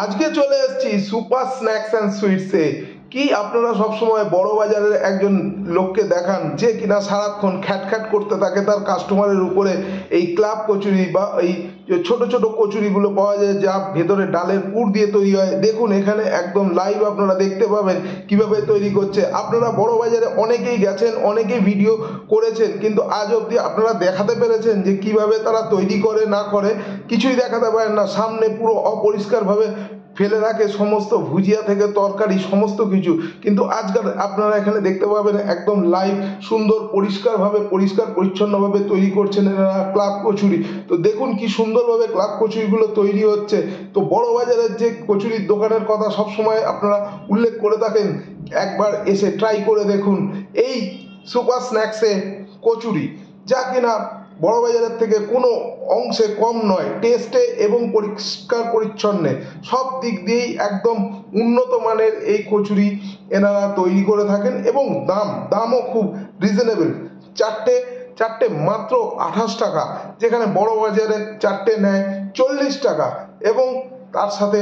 আজকে চলে এসেছি সুপার স্ন্যাক্স অ্যান্ড সুইটসে। কি আপনারা সবসময় বড় বাজারের একজন লোককে দেখান যে কিনা সারাক্ষণ খ্যাট করতে থাকে তার কাস্টমারের উপরে। এই ক্লাব কচুরি বা এই যে ছোট ছোট কচুরিগুলো পাওয়া যায় যা ভেতরে ডালের পুর দিয়ে তৈরি হয়। দেখুন এখানে একদম লাইভ আপনারা দেখতে পাবেন কিভাবে তৈরি করছে। আপনারা বড় বাজারে অনেকেই গেছেন, অনেকেই ভিডিও করেছেন, কিন্তু আজ অবধি আপনারা দেখাতে পেরেছেন যে কিভাবে তারা তৈরি করে না করে কিছুই দেখাতে পারেন না। সামনে পুরো অপরিষ্কারভাবে ফেলে রাখে সমস্ত ভুজিয়া থেকে তরকারি সমস্ত কিছু, কিন্তু আজকাল আপনারা এখানে দেখতে পাবেন একদম লাইভ সুন্দর পরিষ্কারভাবে পরিষ্কার পরিচ্ছন্নভাবে তৈরি করছেন এনারা ক্লাব কচুরি। তো দেখুন কি সুন্দরভাবে ক্লাব কচুরিগুলো তৈরি হচ্ছে। তো বড় বাজারের যে কচুরির দোকানের কথা সবসময় আপনারা উল্লেখ করে থাকেন, একবার এসে ট্রাই করে দেখুন এই সুপার স্ন্যাক্সে কচুরি, যা কিনা বড় বাজারের থেকে কোনো অংশে কম নয়, টেস্টে এবং পরিষ্কার পরিচ্ছন্নে সব দিক দিয়েই একদম উন্নত মানের এই কচুরি এনারা তৈরি করে থাকেন। এবং দামও খুব রিজনেবল। চারটে চারটে মাত্র 28 টাকা, যেখানে বড় বাজারে চারটে নেয় 40 টাকা। এবং তার সাথে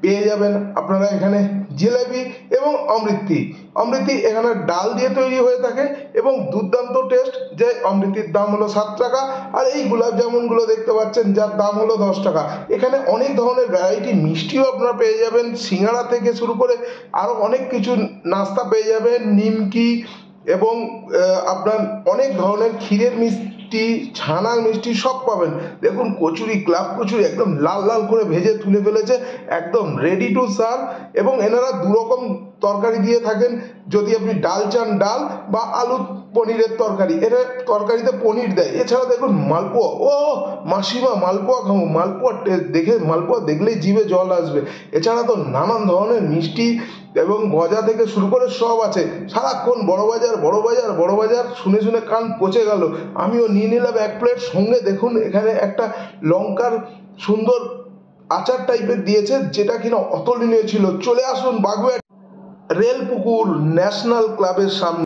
পেয়ে যাবেন আপনারা এখানে জিলেবি এবং অমৃতি এখানে ডাল দিয়ে তৈরি হয়ে থাকে এবং দুর্দান্ত টেস্ট। যে অমৃতির দাম হলো 7 টাকা, আর এই গোলাপ জামুনগুলো দেখতে পাচ্ছেন যার দাম হলো 10 টাকা। এখানে অনেক ধরনের ভ্যারাইটি মিষ্টিও আপনারা পেয়ে যাবেন, সিঙ্গাড়া থেকে শুরু করে আরও অনেক কিছু নাস্তা পেয়ে যাবেন, নিমকি এবং আপনার অনেক ধরনের ক্ষীরের মিষ্টি, ছানার মিষ্টি সব পাবেন। দেখুন কচুরি, ক্লাব কচুরি একদম লাল লাল করে ভেজে তুলে ফেলেছে, একদম রেডি টু সার্ভ। এবং এনারা দুরকম তরকারি দিয়ে থাকেন, যদি আপনি ডাল চান ডাল বা আলু পনিরের তরকারি, এটা তরকারিতে পনির দেয়। এছাড়া দেখুন মালপোয়া, ও মাসিমা মালপোয়া খাবো, মালপোয়া দেখে মালপোয়া দেখলেই জিভে জল আসবে। এছাড়া তো নানান ধরনের মিষ্টি এবং গজা থেকে শুরু করে সব আছে। সারাক্ষণ বড় বাজার বড় বাজার বড় বাজার শুনে শুনে কান পচে গেল। আমিও নিয়ে নিলাম 1 প্লেট। সঙ্গে দেখুন এখানে একটা লঙ্কার সুন্দর আচার টাইপের দিয়েছে, যেটা কিনা অতুলনীয় ছিল। চলে আসুন বাগুইআটি রেলপুকুর ন্যাশনাল ক্লাবের সামনে।